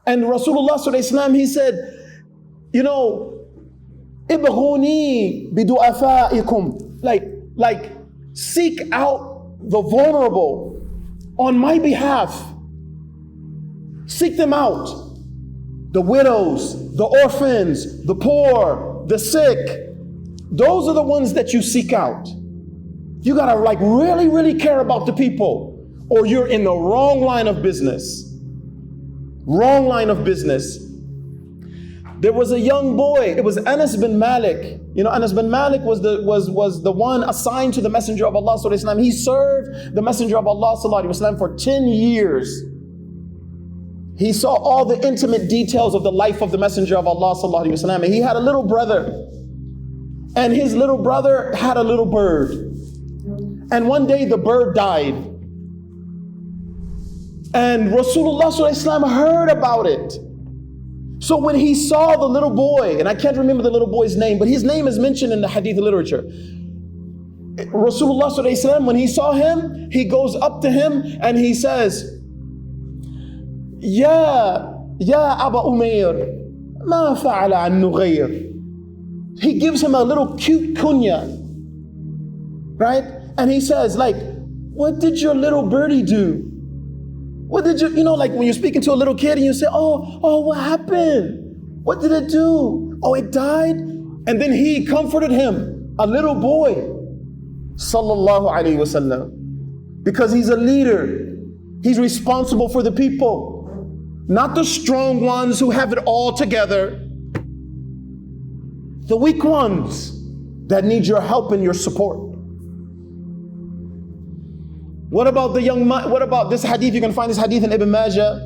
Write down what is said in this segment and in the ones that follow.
And Rasulullah sallallahu alaihi wasallam, he said, you know, ibghuni bidu'afaikum, like seek out the vulnerable on my behalf. Seek them out. The widows, the orphans, the poor, the sick. Those are the ones that you seek out. You gotta like really, really care about the people, or you're in the wrong line of business. Wrong line of business. There was a young boy, it was Anas ibn Malik. You know, Anas ibn Malik was the one assigned to the Messenger of Allah sallallahu alaihi wasallam. He served the Messenger of Allah sallallahu alaihi wasallam for 10 years. He saw all the intimate details of the life of the Messenger of Allah sallallahu alaihi wasallam. And he had a little brother, and his little brother had a little bird. And one day the bird died. And Rasulullah sallallahu alaihi wasallam heard about it. So when he saw the little boy, and I can't remember the little boy's name, but his name is mentioned in the hadith literature. Rasulullah sallallahu alaihi wasallam, when he saw him, he goes up to him and he says, Ya Aba Umair, ma fa'ala an nughayr. He gives him a little cute kunya, right? And he says, like, what did your little birdie do? What did you know, like when you're speaking to a little kid and you say, oh, what happened? What did it do? Oh, it died? And then he comforted him, a little boy, sallallahu alaihi wasallam, because he's a leader. He's responsible for the people, not the strong ones who have it all together. The weak ones that need your help and your support. What about the young man? What about this hadith? You can find this hadith in Ibn Majah.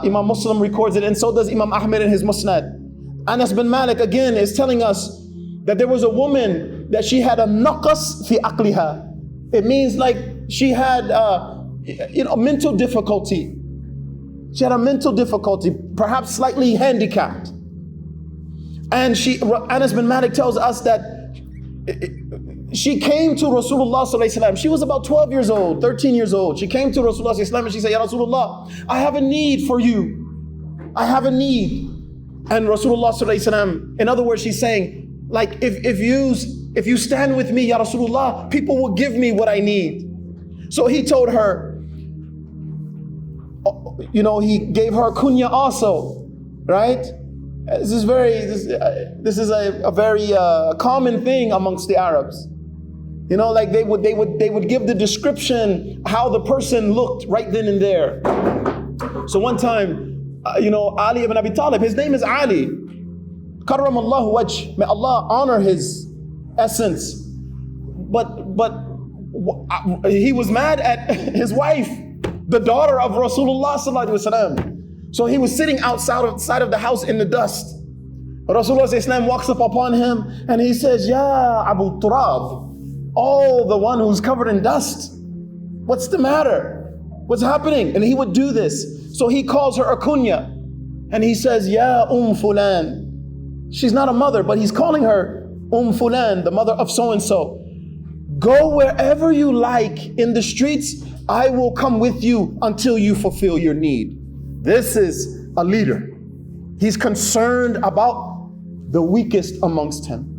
Imam Muslim records it, and so does Imam Ahmed in his Musnad. Anas bin Malik again is telling us that there was a woman that she had a naqas fi aqliha. It means like she had mental difficulty. She had a mental difficulty, perhaps slightly handicapped. And Anas bin Malik tells us that she came to Rasulullah sallallahu alaihi wasallam. She was about 12 years old, 13 years old. She came to Rasulullah sallallahu alaihi wasallam and she said, Ya Rasulullah, I have a need for you. I have a need. And Rasulullah sallallahu alaihi wasallam, in other words, she's saying, like, if you stand with me, Ya Rasulullah, people will give me what I need. So he told her, you know, he gave her kunya also, right? This is a very common thing amongst the Arabs. You know, like they would give the description how the person looked right then and there. So one time, Ali ibn Abi Talib, his name is Ali. Karramallahu wajh, may Allah honor his essence. But he was mad at his wife, the daughter of Rasulullah sallallahu alaihi wasallam. So he was sitting outside of the house in the dust. Rasulullah sallallahu alaihi wasallam walks up upon him and he says, Ya Abu Turab, oh, the one who's covered in dust. What's the matter? What's happening? And he would do this. So he calls her a kunya and he says, Ya Fulan. She's not a mother, but he's calling her Fulan, the mother of so-and-so. Go wherever you like in the streets. I will come with you until you fulfill your need. This is a leader. He's concerned about the weakest amongst him.